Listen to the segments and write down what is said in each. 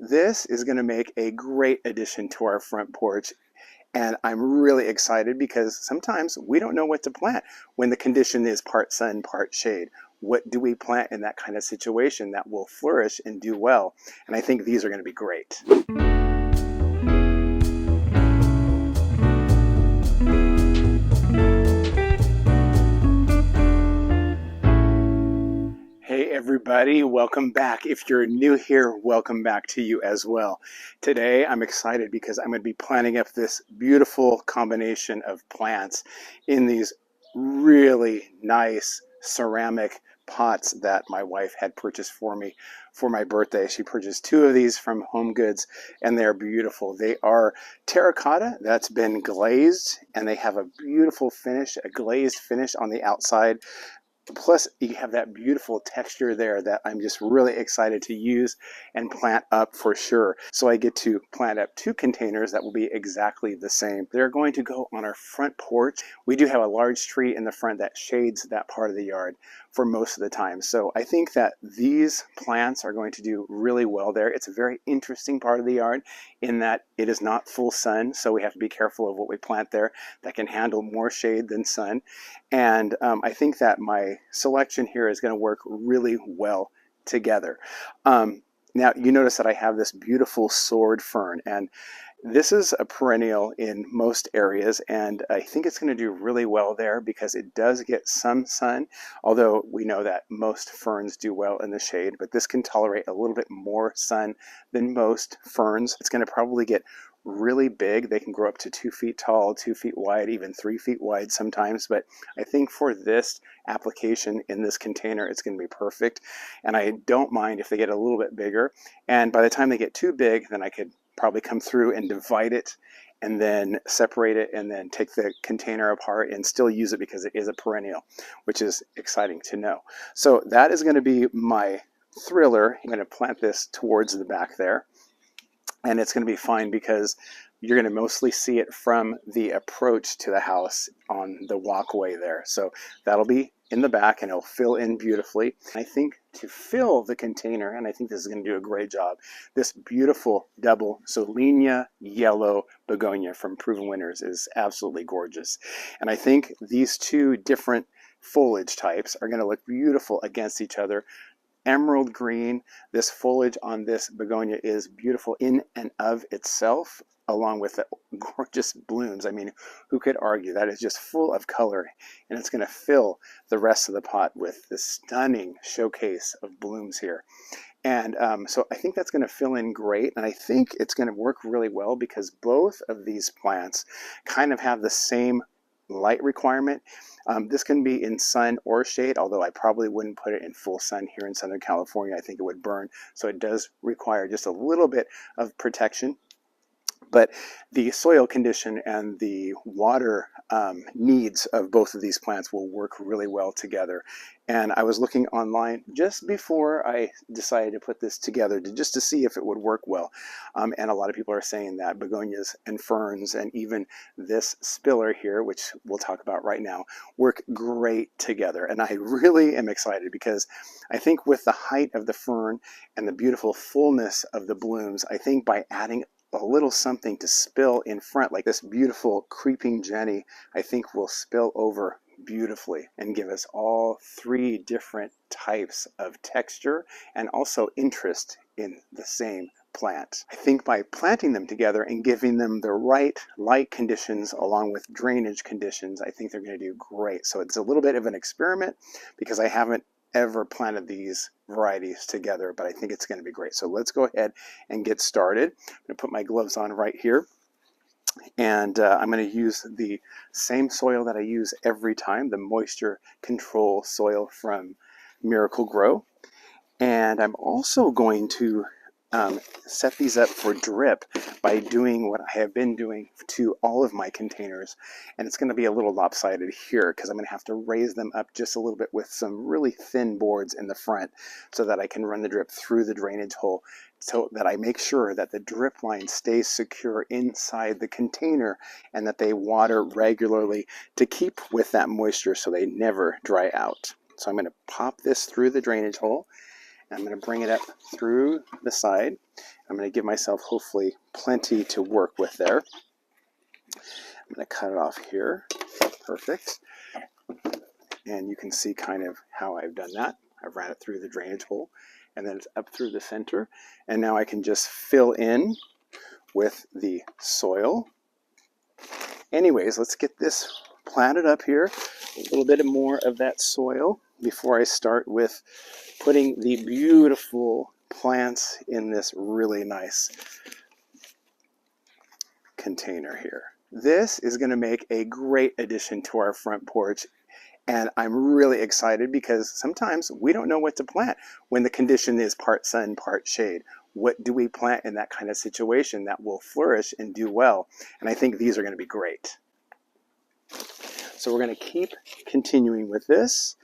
this is going to make a great addition to our front porch. And I'm really excited because sometimes we don't know what to plant when the condition is part sun, part shade. What do we plant in that kind of situation that will flourish and do well? And I think these are going to be great. Hey everybody, welcome back. If you're new here, welcome back to you as well. Today I'm excited because I'm going to be planting up this beautiful combination of plants in these really nice ceramic pots that my wife had purchased for me for my birthday. She purchased 2 of these from Home Goods and they're beautiful. They are terracotta that's been glazed and they have a beautiful finish, a glazed finish on the outside. Plus, you have that beautiful texture there that I'm just really excited to use and plant up for sure. So I get to plant up 2 containers that will be exactly the same. They're going to go on our front porch. We do have a large tree in the front that shades that part of the yard for most of the time. So I think that these plants are going to do really well there. It's a very interesting part of the yard in that it is not full sun. So we have to be careful of what we plant there that can handle more shade than sun. And I think that my selection here is going to work really well together. Now you notice that I have this beautiful sword fern, and this is a perennial in most areas, and I think it's going to do really well there because it does get some sun, although we know that most ferns do well in the shade, but this can tolerate a little bit more sun than most ferns. It's going to probably get really big. They can grow up to 2 feet tall, 2 feet wide, even 3 feet wide sometimes. But I think for this application in this container, it's going to be perfect. And I don't mind if they get a little bit bigger. And by the time they get too big, then I could probably come through and divide it and then separate it and then take the container apart and still use it because it is a perennial, which is exciting to know. So that is going to be my thriller. I'm going to plant this towards the back there. And it's going to be fine because you're going to mostly see it from the approach to the house on the walkway there. So that'll be in the back and it'll fill in beautifully. I think to fill the container, and I think this is going to do a great job, this beautiful double Solenia Yellow Begonia from Proven Winners is absolutely gorgeous. And I think these 2 different foliage types are going to look beautiful against each other. Emerald green, this foliage on this begonia is beautiful in and of itself, along with the gorgeous blooms. I mean, who could argue? That is just full of color, and it's going to fill the rest of the pot with this stunning showcase of blooms here. And so I think that's going to fill in great, and I think it's going to work really well because both of these plants kind of have the same light requirement. This can be in sun or shade, although I probably wouldn't put it in full sun here in Southern California. I think it would burn, so it does require just a little bit of protection. But the soil condition and the water needs of both of these plants will work really well together. And I was looking online just before I decided to put this together just to see if it would work well. And a lot of people are saying that begonias and ferns and even this spiller here, which we'll talk about right now, work great together. And I really am excited because I think with the height of the fern and the beautiful fullness of the blooms, I think by adding a little something to spill in front, like this beautiful creeping Jenny, I think will spill over beautifully and give us all 3 different types of texture and also interest in the same plant. I think by planting them together and giving them the right light conditions along with drainage conditions, I think they're going to do great. So it's a little bit of an experiment because I haven't ever planted these varieties together, but I think it's going to be great. So let's go ahead and get started. I'm going to put my gloves on right here, and I'm going to use the same soil that I use every time, the moisture control soil from Miracle Grow. And I'm also going to set these up for drip by doing what I have been doing to all of my containers. And it's going to be a little lopsided here because I'm going to have to raise them up just a little bit with some really thin boards in the front so that I can run the drip through the drainage hole, so that I make sure that the drip line stays secure inside the container and that they water regularly to keep with that moisture so they never dry out. So I'm going to pop this through the drainage hole, And I'm going to bring it up through the side. I'm going to give myself hopefully plenty to work with there. I'm going to cut it off here. Perfect. And you can see kind of how I've done that. I've ran it through the drainage hole, and then it's up through the center. And now I can just fill in with the soil. Anyways, let's get this planted up here. A little bit more of that soil before I start with putting the beautiful plants in this really nice container here. This is going to make a great addition to our front porch, and I'm really excited because sometimes we don't know what to plant when the condition is part sun, part shade. What do we plant in that kind of situation that will flourish and do well? And I think these are going to be great. So we're going to keep continuing with this,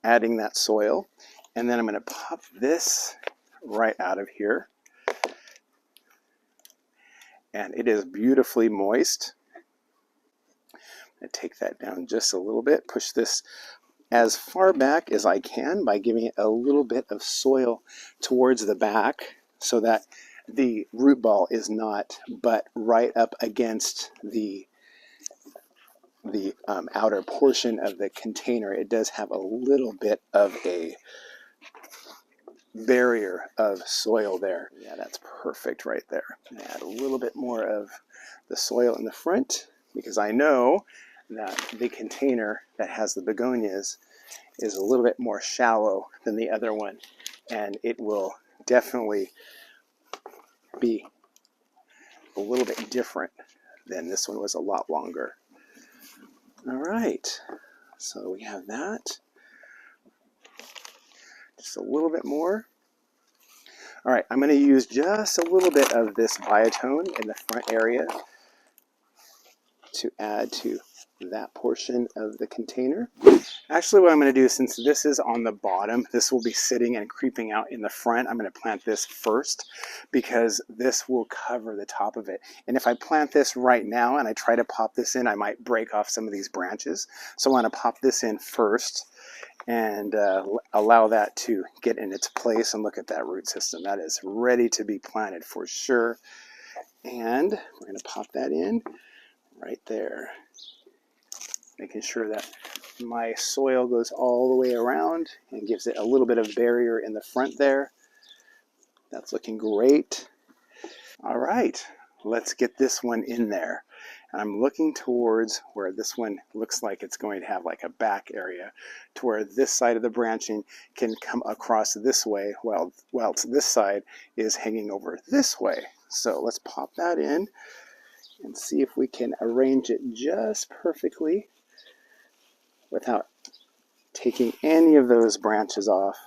adding that soil, and then I'm going to pop this right out of here. And it is beautifully moist. I'm going to take that down just a little bit, push this as far back as I can by giving it a little bit of soil towards the back so that the root ball is not but right up against the outer portion of the container. It does have a little bit of a barrier of soil there. Yeah, that's perfect right there. Add a little bit more of the soil in the front because I know that the container that has the begonias is a little bit more shallow than the other one, and it will definitely be a little bit different than this one was a lot longer. All right, so we have that. Just a little bit more. All right, I'm going to use just a little bit of this biotone in the front area to add to that portion of the container. Actually, what I'm going to do, since this is on the bottom, this will be sitting and creeping out in the front. I'm going to plant this first because this will cover the top of it. And if I plant this right now and I try to pop this in, I might break off some of these branches. So I want to pop this in first and allow that to get in its place. And look at that root system. That is ready to be planted for sure. And we're going to pop that in right there, making sure that my soil goes all the way around and gives it a little bit of barrier in the front there. That's looking great. All right, let's get this one in there. And I'm looking towards where this one looks like it's going to have like a back area to where this side of the branching can come across this way while this side is hanging over this way. So let's pop that in and see if we can arrange it just perfectly without taking any of those branches off.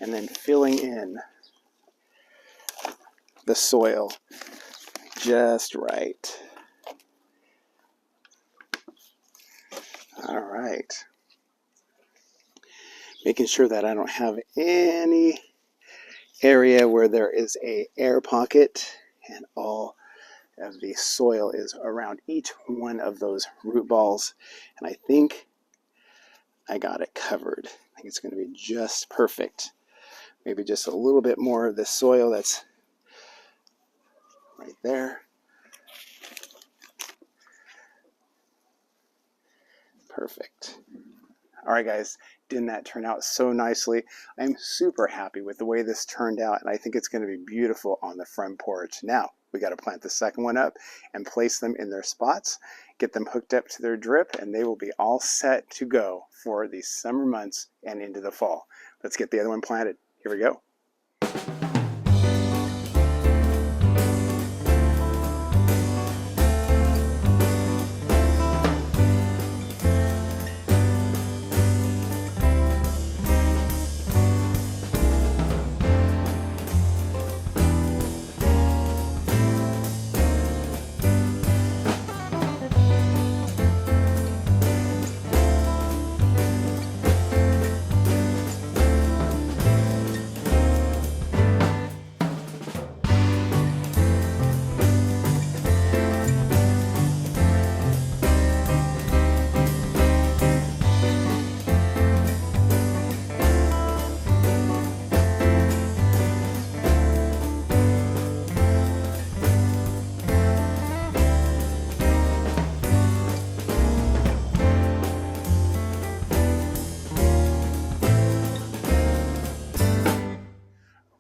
And then filling in the soil just right. All right. Making sure that I don't have any area where there is an air pocket, and all of the soil is around each one of those root balls. And I think I got it covered. I think it's going to be just perfect. Maybe just a little bit more of the soil that's right there. Perfect. All right, guys, didn't that turn out so nicely? I'm super happy with the way this turned out, and I think it's going to be beautiful on the front porch. Now, we got to plant the second one up and place them in their spots, get them hooked up to their drip, and they will be all set to go for the summer months and into the fall. Let's get the other one planted. Here we go.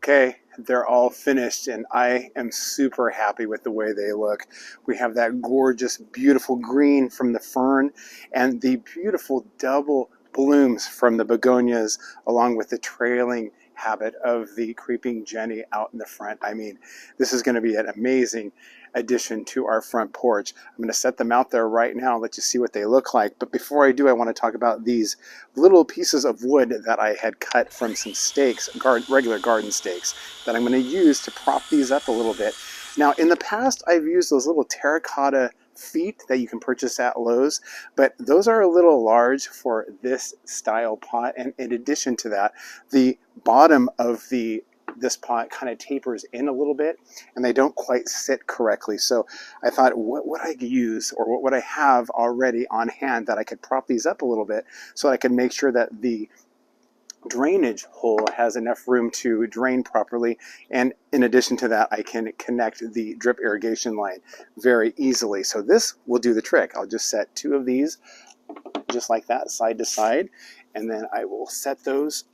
Okay, they're all finished and I am super happy with the way they look. We have that gorgeous, beautiful green from the fern and the beautiful double blooms from the begonias, along with the trailing habit of the creeping Jenny out in the front. I mean, this is going to be an amazing addition to our front porch. I'm going to set them out there right now and let you see what they look like. But before I do, I want to talk about these little pieces of wood that I had cut from some stakes, regular garden stakes, that I'm going to use to prop these up a little bit. Now, in the past, I've used those little terracotta feet that you can purchase at Lowe's, but those are a little large for this style pot. And in addition to that, the bottom of this pot kind of tapers in a little bit and they don't quite sit correctly. So I thought, what would I use, or what would I have already on hand that I could prop these up a little bit so I could make sure that the drainage hole has enough room to drain properly, and in addition to that, I can connect the drip irrigation line very easily. So this will do the trick. I'll just set two of these just like that, side to side, and then I will set those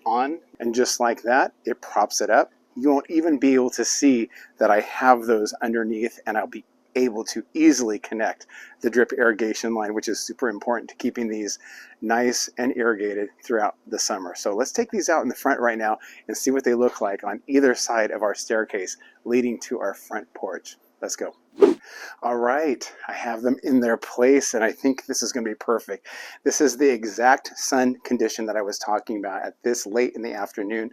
on, and just like that, it props it up. You won't even be able to see that I have those underneath, and I'll be able to easily connect the drip irrigation line, which is super important to keeping these nice and irrigated throughout the summer. So let's take these out in the front right now and see what they look like on either side of our staircase leading to our front porch. Let's go. All right, I have them in their place, and I think this is going to be perfect. This is the exact sun condition that I was talking about at this late in the afternoon.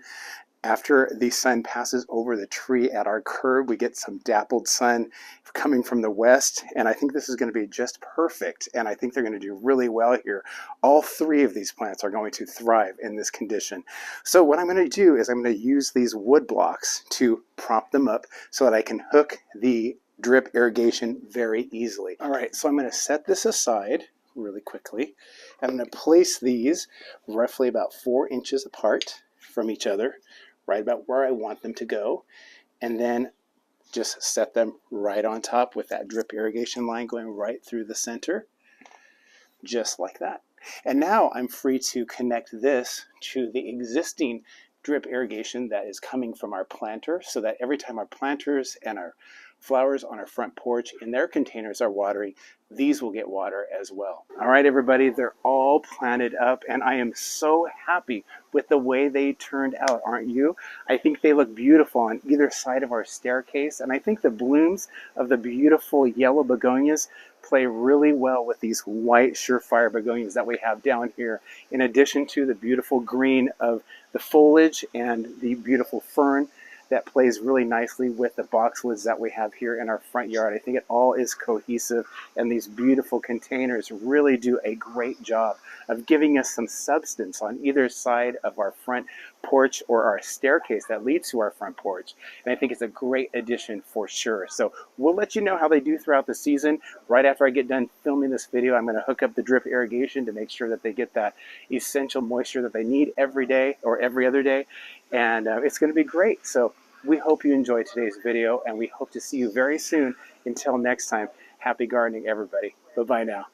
After the sun passes over the tree at our curb, we get some dappled sun coming from the west, and I think this is going to be just perfect, and I think they're going to do really well here. All three of these plants are going to thrive in this condition. So what I'm going to do is I'm going to use these wood blocks to prop them up so that I can hook the drip irrigation very easily. All right, so I'm going to set this aside really quickly, and I'm going to place these roughly about 4 inches apart from each other, right about where I want them to go, and then just set them right on top with that drip irrigation line going right through the center, just like that. And now I'm free to connect this to the existing drip irrigation that is coming from our planter, so that every time our planters and our flowers on our front porch in their containers are watering, these will get water as well. All right, everybody, they're all planted up, and I am so happy with the way they turned out, aren't you? I think they look beautiful on either side of our staircase, and I think the blooms of the beautiful yellow begonias play really well with these white surefire begonias that we have down here, in addition to the beautiful green of the foliage and the beautiful fern that plays really nicely with the boxwoods that we have here in our front yard. I think it all is cohesive, and these beautiful containers really do a great job of giving us some substance on either side of our front porch or our staircase that leads to our front porch. And I think it's a great addition for sure. So we'll let you know how they do throughout the season. Right after I get done filming this video, I'm going to hook up the drip irrigation to make sure that they get that essential moisture that they need every day or every other day. And it's going to be great. So we hope you enjoyed today's video, and we hope to see you very soon. Until next time, happy gardening, everybody. Bye-bye now.